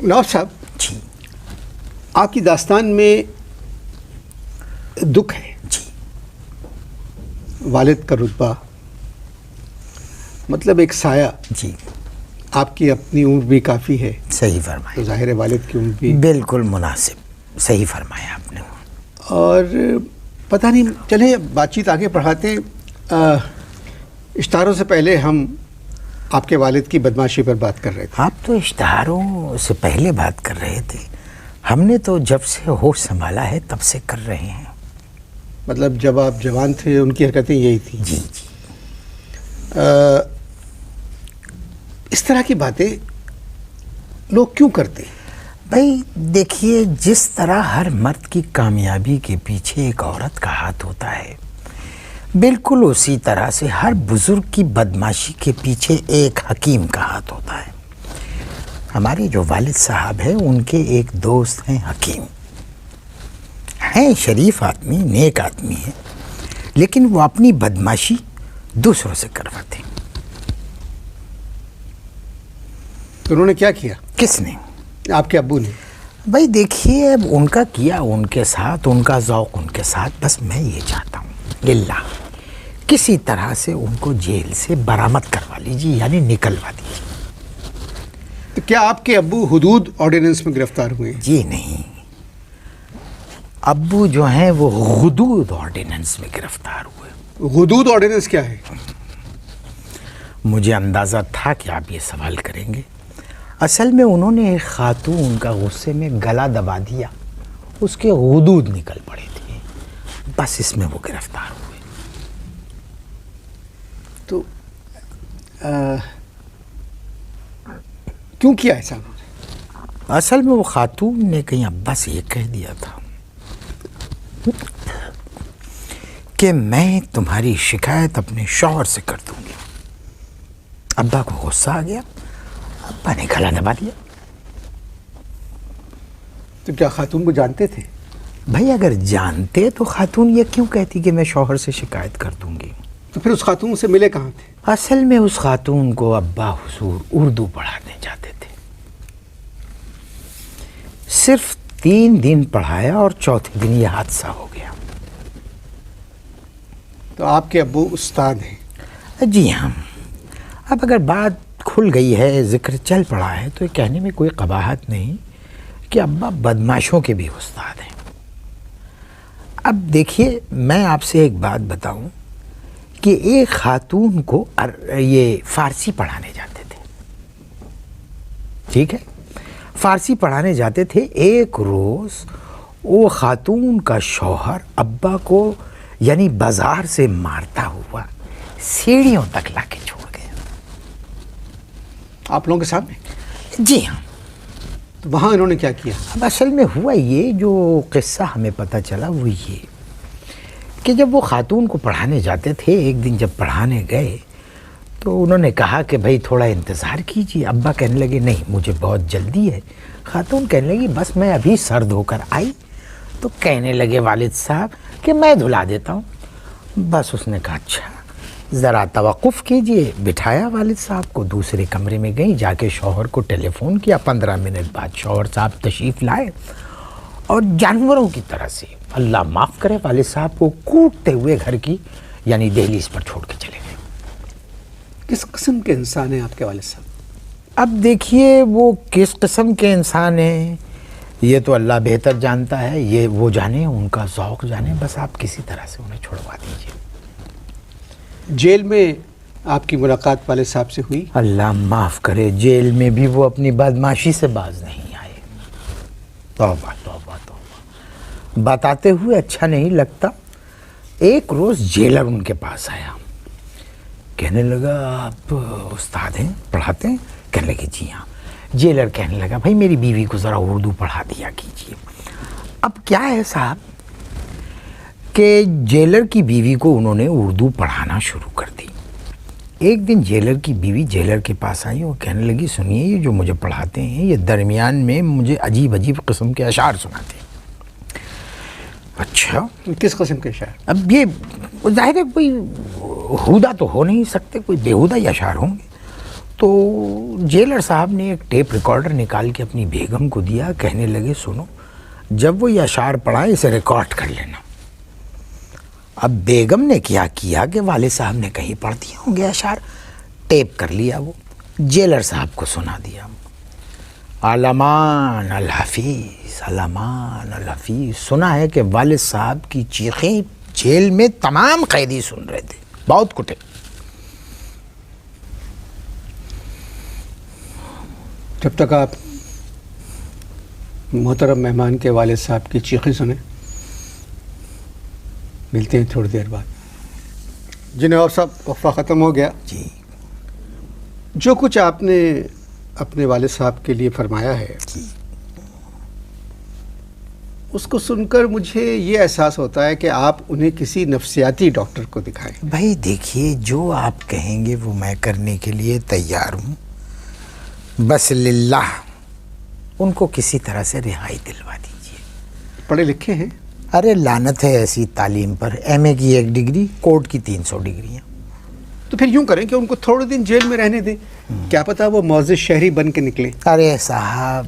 نواب صاحب جی آپ کی داستان میں دکھ ہے. جی والد کا رتبہ مطلب ایک سایہ. جی آپ کی اپنی عمر بھی کافی ہے صحیح تو فرمایا، ظاہر ہے والد کی عمر بھی. بالکل مناسب، صحیح فرمایا آپ نے. اور پتہ نہیں، چلیں بات چیت آگے بڑھاتے ہیں. اشتہاروں سے پہلے ہم آپ کے والد کی بدمعاشی پر بات کر رہے تھے. آپ تو اشتہاروں سے پہلے بات کر رہے تھے، ہم نے تو جب سے ہوش سنبھالا ہے تب سے کر رہے ہیں. مطلب جب آپ جوان تھے ان کی حرکتیں یہی تھیں. جی جی اس طرح کی باتیں لوگ کیوں کرتے ہیں؟ بھائی دیکھیے، جس طرح ہر مرد کی کامیابی کے پیچھے ایک عورت کا ہاتھ ہوتا ہے، بالکل اسی طرح سے ہر بزرگ کی بدمعاشی کے پیچھے ایک حکیم کا ہاتھ ہوتا ہے. ہمارے جو والد صاحب ہیں ان کے ایک دوست ہیں حکیم، ہیں شریف آدمی، نیک آدمی ہیں، لیکن وہ اپنی بدمعاشی دوسروں سے کرواتے ہیں. تو انہوں نے کیا کیا؟ کس نے؟ آپ کے ابو نے. بھائی دیکھیے، اب ان کا کیا ان کے ساتھ، ان کا ذوق ان کے ساتھ. بس میں یہ چاہتا ہوں للہ کسی طرح سے ان کو جیل سے برآمد کروا لیجیے، یعنی نکلوا دیجیے. تو کیا آپ کے ابو حدود آرڈیننس میں گرفتار ہوئے ہیں؟ جی نہیں، ابو جو ہیں وہ حدود آرڈیننس میں گرفتار ہوئے. حدود آرڈیننس کیا ہے؟ مجھے اندازہ تھا کہ آپ یہ سوال کریں گے. اصل میں انہوں نے ایک خاتون کا غصے میں گلا دبا دیا، اس کے حدود نکل پڑے تھے، بس اس میں وہ گرفتار ہوئے. تو کیوں کیا ایسا انہوں نے؟ اصل میں وہ خاتون نے کہیں ابا سے یہ کہہ دیا تھا کہ میں تمہاری شکایت اپنے شوہر سے کر دوں گی. ابا کو غصہ آ گیا، ابا نے گلا دبا دیا. تو کیا خاتون کو جانتے تھے؟ بھائی اگر جانتے تو خاتون یہ کیوں کہتی کہ میں شوہر سے شکایت کر دوں گی؟ تو پھر اس خاتون سے ملے کہاں تھے؟ اصل میں اس خاتون کو ابا حضور اردو پڑھانے جاتے تھے. صرف 3 دن پڑھایا اور چوتھے دن یہ حادثہ ہو گیا. تو آپ کے ابو استاد ہیں؟ جی ہاں. اب اگر بات کھل گئی ہے، ذکر چل پڑا ہے، تو یہ کہنے میں کوئی قباحت نہیں کہ ابا بدمعاشوں کے بھی استاد ہیں. اب دیکھیے، میں آپ سے ایک بات بتاؤں کہ ایک خاتون کو یہ فارسی پڑھانے جاتے تھے، ٹھیک ہے، فارسی پڑھانے جاتے تھے. ایک روز وہ خاتون کا شوہر ابا کو یعنی بازار سے مارتا ہوا سیڑھیوں تک لا کے چھوڑ گیا. آپ لوگوں کے سامنے؟ جی ہاں. تو وہاں انہوں نے کیا کیا؟ اب اصل میں ہوا یہ، جو قصہ ہمیں پتہ چلا وہ یہ کہ جب وہ خاتون کو پڑھانے جاتے تھے، ایک دن جب پڑھانے گئے تو انہوں نے کہا کہ بھائی تھوڑا انتظار کیجیے. ابا کہنے لگے نہیں مجھے بہت جلدی ہے. خاتون کہنے لگی بس میں ابھی سر دھو کر آئی. تو کہنے لگے والد صاحب کہ میں دھلا دیتا ہوں. بس اس نے کہا اچھا ذرا توقف کیجیے. بٹھایا والد صاحب کو، دوسرے کمرے میں گئی، جا کے شوہر کو ٹیلی فون کیا. 15 منٹ بعد شوہر صاحب تشریف لائے اور جانوروں کی طرح سے، اللہ معاف کرے، والد صاحب کو کوٹتے ہوئے گھر کی یعنی دہلیز پر چھوڑ کے چلے گئے. کس قسم کے انسان ہیں آپ کے والد صاحب؟ اب دیکھیے وہ کس قسم کے انسان ہیں یہ تو اللہ بہتر جانتا ہے، یہ وہ جانے، ان کا ذوق جانے. بس آپ کسی طرح سے انہیں چھوڑوا دیجیے. جیل میں آپ کی ملاقات والد صاحب سے ہوئی؟ اللہ معاف کرے، جیل میں بھی وہ اپنی بدمعاشی سے باز نہیں آئے. توبہ توبہ توبہ. بتاتے ہوئے اچھا نہیں لگتا. ایک روز جیلر ان کے پاس آیا، کہنے لگا آپ استاد ہیں، پڑھاتے ہیں؟ کہنے لگے جی ہاں. جیلر کہنے لگا بھائی میری بیوی کو ذرا اردو پڑھا دیا کیجیے. اب کیا ہے صاحب کہ جیلر کی بیوی کو انہوں نے اردو پڑھانا شروع کر دی. ایک دن جیلر کی بیوی جیلر کے پاس آئی اور کہنے لگی سنیے یہ جو مجھے پڑھاتے ہیں یہ درمیان میں مجھے عجیب عجیب قسم کے اشعار سناتے ہیں. اچھا کس قسم کے شاعر؟ اب یہ ظاہر ہے کوئی ہودہ تو ہو نہیں سکتے، کوئی بےہودہ ہی اشعار ہوں گے. تو جیلر صاحب نے ایک ٹیپ ریکارڈر نکال کے اپنی بیگم کو دیا، کہنے لگے سنو، جب وہ یہ اشعار پڑھائیں اسے ریکارڈ کر لینا۔ اب بیگم نے کیا کیا کہ والد صاحب نے کہیں پڑھ دیے ہوں گے اشعار، ٹیپ کر لیا، وہ جیلر صاحب کو سنا دیا۔ علمان الحفیظ، علمان الحفیظ، سنا ہے کہ والد صاحب کی چیخیں جیل میں تمام قیدی سن رہے تھے، بہت کٹے۔ جب تک آپ محترم مہمان کے والد صاحب کی چیخیں سنیں، ملتے ہیں تھوڑی دیر بعد۔ جی نواب صاحب، وقفہ ختم ہو گیا۔ جی، جو کچھ آپ نے اپنے والد صاحب کے لیے فرمایا ہے، اس کو سن کر مجھے یہ احساس ہوتا ہے کہ آپ انہیں کسی نفسیاتی ڈاکٹر کو دکھائیں۔ بھائی دیکھیے، جو آپ کہیں گے وہ میں کرنے کے لیے تیار ہوں، بس للہ ان کو کسی طرح سے رہائی دلوا دیجیے۔ پڑھے لکھے ہیں؟ ارے لعنت ہے ایسی تعلیم پر، ایم اے کی 1 ڈگری، کورٹ کی 300 ڈگریاں۔ تو پھر یوں کریں کہ ان کو تھوڑے دن جیل میں رہنے دیں، کیا پتہ وہ معزز شہری بن کے نکلیں۔ ارے صاحب،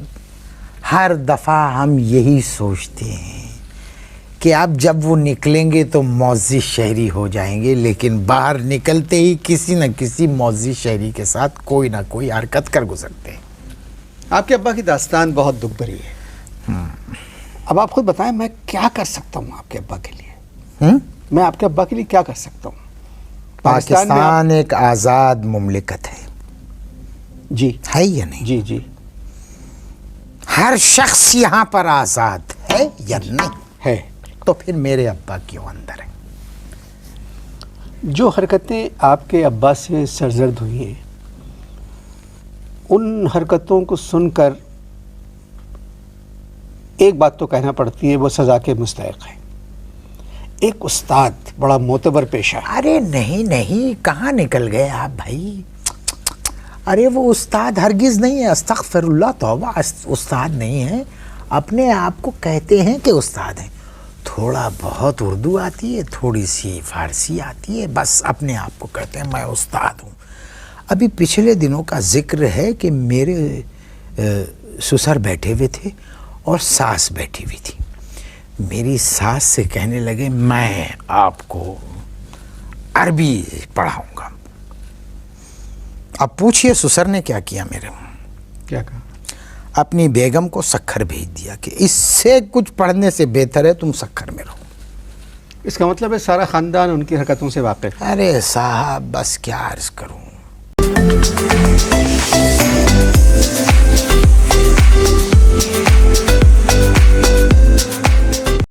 ہر دفعہ ہم یہی سوچتے ہیں کہ اب جب وہ نکلیں گے تو معزز شہری ہو جائیں گے، لیکن باہر نکلتے ہی کسی نہ کسی معزز شہری کے ساتھ کوئی نہ کوئی حرکت کر گزرتے ہیں۔ آپ کے ابا کی داستان بہت دکھ بھری ہے۔ اب آپ خود بتائیں میں کیا کر سکتا ہوں آپ کے ابا کے لیے؟ میں آپ کے ابا کے لیے کیا کر سکتا ہوں؟ پاکستان ایک آزاد مملکت ہے، جی ہے یا نہیں؟ جی جی ہر شخص یہاں پر آزاد ہے یا نہیں؟ ہے۔ تو پھر میرے ابا کیوں اندر ہے؟ جو حرکتیں آپ کے ابا سے سرزد ہوئی ہیں، ان حرکتوں کو سن کر ایک بات تو کہنا پڑتی ہے، وہ سزا کے مستحق ہے۔ ایک استاد، بڑا معتبر پیشہ ہے۔ ارے نہیں، کہاں نکل گئے آپ بھائی؟ ارے وہ استاد ہرگز نہیں ہے، استغفر اللہ، توبہ، استاد نہیں ہے، اپنے آپ کو کہتے ہیں کہ استاد ہیں۔ تھوڑا بہت اردو آتی ہے، تھوڑی سی فارسی آتی ہے، بس اپنے آپ کو کہتے ہیں میں استاد ہوں۔ ابھی پچھلے دنوں کا ذکر ہے کہ میرے سسر بیٹھے ہوئے تھے اور ساس بیٹھی ہوئی تھی۔ میری ساس سے کہنے لگے میں آپ کو عربی پڑھاؤں گا۔ اب پوچھئے سسر نے کیا کیا میرے؟ کیا کہا؟ اپنی بیگم کو سکھر بھیج دیا کہ اس سے کچھ پڑھنے سے بہتر ہے تم سکھر میں رہو۔ اس کا مطلب ہے سارا خاندان ان کی حرکتوں سے واقف ہے۔ ارے صاحب بس کیا عرض کروں۔